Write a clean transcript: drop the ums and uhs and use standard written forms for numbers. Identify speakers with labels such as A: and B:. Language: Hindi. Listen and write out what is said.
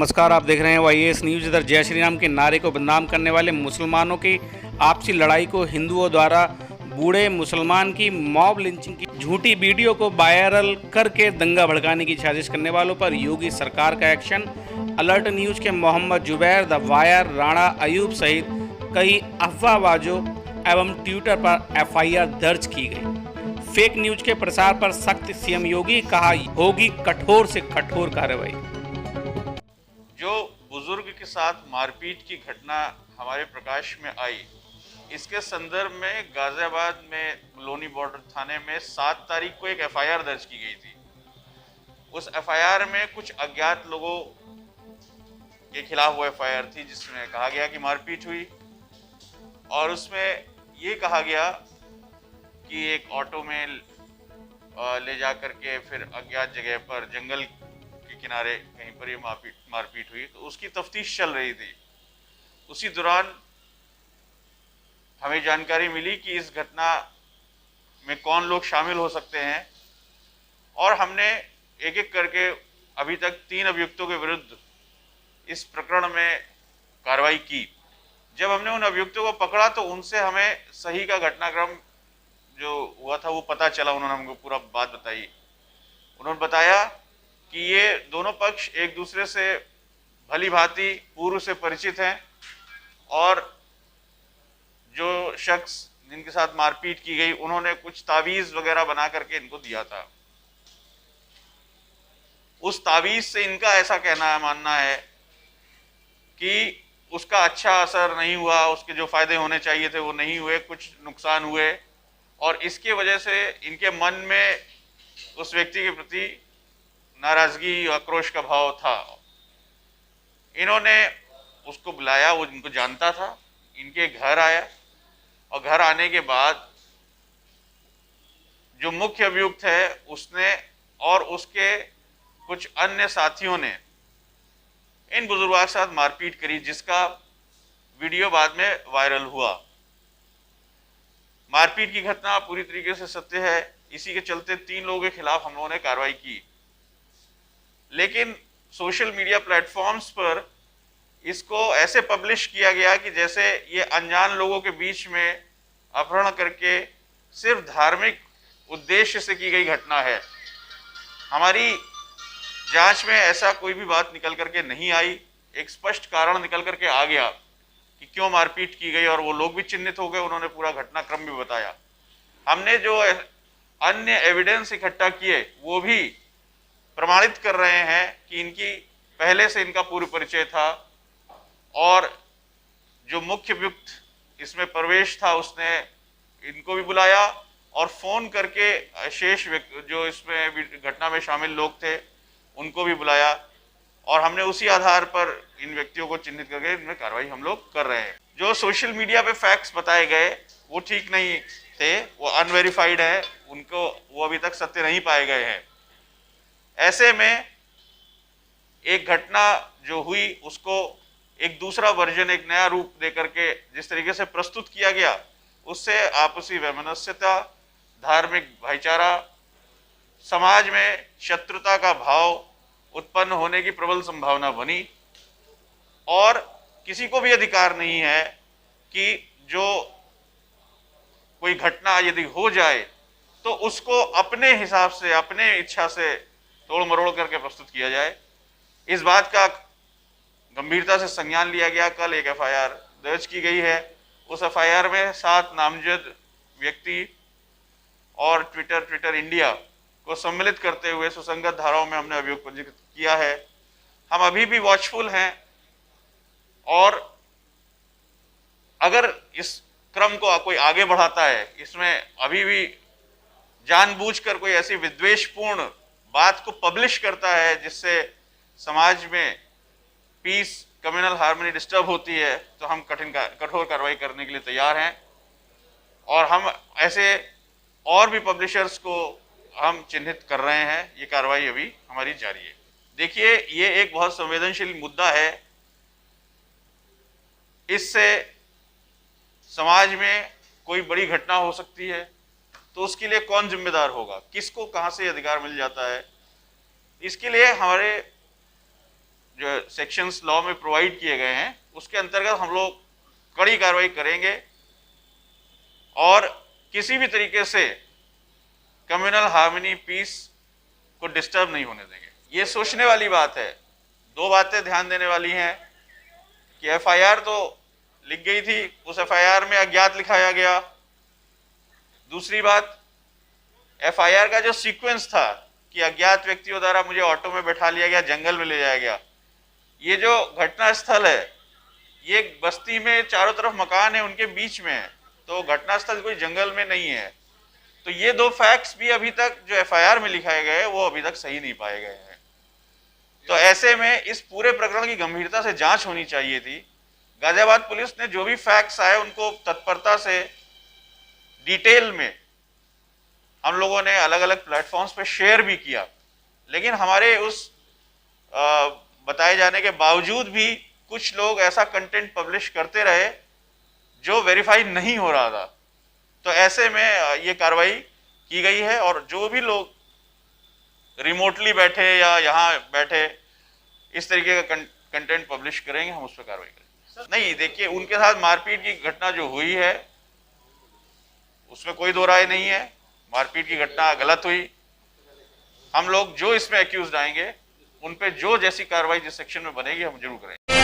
A: नमस्कार, आप देख रहे हैं YAS न्यूज। इधर जय श्री राम के नारे को बदनाम करने वाले मुसलमानों की आपसी लड़ाई को हिंदुओं द्वारा बूढ़े मुसलमान की मॉब लिंचिंग की झूठी वीडियो को वायरल करके दंगा भड़काने की साजिश करने वालों पर योगी सरकार का एक्शन। अलर्ट न्यूज के मोहम्मद जुबैर, द वायर, राणा अयूब सहित कई अफवाहबाजों एवं ट्विटर पर FIR दर्ज की गई। फेक न्यूज के प्रसार पर सख्त सीएम योगी, कहा होगी कठोर से कठोर कार्रवाई।
B: जो बुजुर्ग के साथ मारपीट की घटना हमारे प्रकाश में आई, इसके संदर्भ में गाजियाबाद में लोनी बॉर्डर थाने में 7 तारीख को एक FIR दर्ज की गई थी। उस FIR में कुछ अज्ञात लोगों के खिलाफ वो FIR थी, जिसमें कहा गया कि मारपीट हुई और उसमें ये कहा गया कि एक ऑटो में ले जा करके फिर अज्ञात जगह पर जंगल के किनारे कहीं पर ये मारपीट हुई। तो उसकी तफ्तीश चल रही थी। उसी दौरान हमें जानकारी मिली कि इस घटना में कौन लोग शामिल हो सकते हैं और हमने एक एक करके अभी तक 3 अभियुक्तों के विरुद्ध इस प्रकरण में कार्रवाई की। जब हमने उन अभियुक्तों को पकड़ा तो उनसे हमें सही का घटनाक्रम जो हुआ था वो पता चला। उन्होंने हमको पूरा बात बताई। उन्होंने बताया कि ये दोनों पक्ष एक दूसरे से भली भांति पूर्व से परिचित हैं और जो शख्स जिनके साथ मारपीट की गई उन्होंने कुछ तावीज़ वगैरह बना करके इनको दिया था। उस तावीज़ से इनका ऐसा कहना है, मानना है कि उसका अच्छा असर नहीं हुआ, उसके जो फायदे होने चाहिए थे वो नहीं हुए, कुछ नुकसान हुए और इसके वजह से इनके मन में उस व्यक्ति के प्रति नाराजगी, आक्रोश का भाव था। इन्होंने उसको बुलाया, वो इनको जानता था, इनके घर आया और घर आने के बाद जो मुख्य अभियुक्त है उसने और उसके कुछ अन्य साथियों ने इन बुजुर्गों के साथ मारपीट करी, जिसका वीडियो बाद में वायरल हुआ। मारपीट की घटना पूरी तरीके से सत्य है। इसी के चलते 3 लोगों के खिलाफ हम लोगों ने कार्रवाई की, लेकिन सोशल मीडिया प्लेटफॉर्म्स पर इसको ऐसे पब्लिश किया गया कि जैसे ये अनजान लोगों के बीच में अपहरण करके सिर्फ धार्मिक उद्देश्य से की गई घटना है। हमारी जांच में ऐसा कोई भी बात निकल करके नहीं आई। एक स्पष्ट कारण निकल करके आ गया कि क्यों मारपीट की गई और वो लोग भी चिन्हित हो गए। उन्होंने पूरा घटनाक्रम भी बताया। हमने जो अन्य एविडेंस इकट्ठा किए वो भी प्रमाणित कर रहे हैं कि इनकी पहले से इनका पूर्व परिचय था और जो मुख्य अभियुक्त इसमें प्रवेश था उसने इनको भी बुलाया और फोन करके शेष जो इसमें घटना में शामिल लोग थे उनको भी बुलाया और हमने उसी आधार पर इन व्यक्तियों को चिन्हित करके इनमें कार्रवाई हम लोग कर रहे हैं। जो सोशल मीडिया पे फैक्ट्स बताए गए वो ठीक नहीं थे, वो अनवेरिफाइड है, उनको वो अभी तक सत्य नहीं पाए गए हैं। ऐसे में एक घटना जो हुई उसको एक दूसरा वर्जन, एक नया रूप देकर के जिस तरीके से प्रस्तुत किया गया उससे आपसी वैमनस्यता, धार्मिक भाईचारा, समाज में शत्रुता का भाव उत्पन्न होने की प्रबल संभावना बनी और किसी को भी अधिकार नहीं है कि जो कोई घटना यदि हो जाए तो उसको अपने हिसाब से, अपने इच्छा से तोड़ मरोड़ करके प्रस्तुत किया जाए। इस बात का गंभीरता से संज्ञान लिया गया। कल एक FIR दर्ज की गई है। उस FIR में 7 नामजद व्यक्ति और ट्विटर इंडिया को सम्मिलित करते हुए सुसंगत धाराओं में हमने अभियोग पंजीकृत किया है। हम अभी भी वॉचफुल हैं और अगर इस क्रम को कोई आगे बढ़ाता है, इसमें अभी भी जानबूझकर कोई ऐसी विद्वेषपूर्ण बात को पब्लिश करता है जिससे समाज में पीस, कम्युनल हार्मनी डिस्टर्ब होती है, तो हम कठोर कार्रवाई करने के लिए तैयार हैं और हम ऐसे और भी पब्लिशर्स को हम चिन्हित कर रहे हैं। ये कार्रवाई अभी हमारी जारी है। देखिए, ये एक बहुत संवेदनशील मुद्दा है। इससे समाज में कोई बड़ी घटना हो सकती है तो उसके लिए कौन जिम्मेदार होगा, किसको कहां से अधिकार मिल जाता है। इसके लिए हमारे जो सेक्शंस लॉ में प्रोवाइड किए गए हैं उसके अंतर्गत हम लोग कड़ी कार्रवाई करेंगे और किसी भी तरीके से कम्युनल हार्मनी पीस को डिस्टर्ब नहीं होने देंगे। ये सोचने वाली बात है, दो बातें ध्यान देने वाली हैं कि एफआईआर तो लिख गई थी, उस एफआईआर में अज्ञात लिखाया गया। दूसरी बात, एफआईआर का जो सीक्वेंस था कि अज्ञात व्यक्तियों द्वारा मुझे ऑटो में बैठा लिया गया, जंगल में ले जाया गया। ये जो घटना स्थल है ये बस्ती में चारों तरफ मकान है, उनके बीच में है, तो घटना स्थल कोई जंगल में नहीं है। तो ये दो फैक्ट्स भी अभी तक जो एफआईआर में लिखाए गए वो अभी तक सही नहीं पाए गए हैं। तो ऐसे में इस पूरे प्रकरण की गंभीरता से जांच होनी चाहिए थी। गाजियाबाद पुलिस ने जो भी फैक्ट्स आए उनको तत्परता से डिटेल में हम लोगों ने अलग अलग प्लेटफॉर्म्स पे शेयर भी किया, लेकिन हमारे उस बताए जाने के बावजूद भी कुछ लोग ऐसा कंटेंट पब्लिश करते रहे जो वेरीफाई नहीं हो रहा था। तो ऐसे में ये कार्रवाई की गई है और जो भी लोग रिमोटली बैठे या यहाँ बैठे इस तरीके का कंटेंट पब्लिश करेंगे हम उस पर कार्रवाई करेंगे। नहीं, देखिए, उनके साथ मारपीट की घटना जो हुई है उसमें कोई दो राय नहीं है, मारपीट की घटना गलत हुई। हम लोग जो इसमें एक्यूज्ड आएंगे उन पे जो जैसी कार्रवाई जिस सेक्शन में बनेगी हम जरूर करेंगे।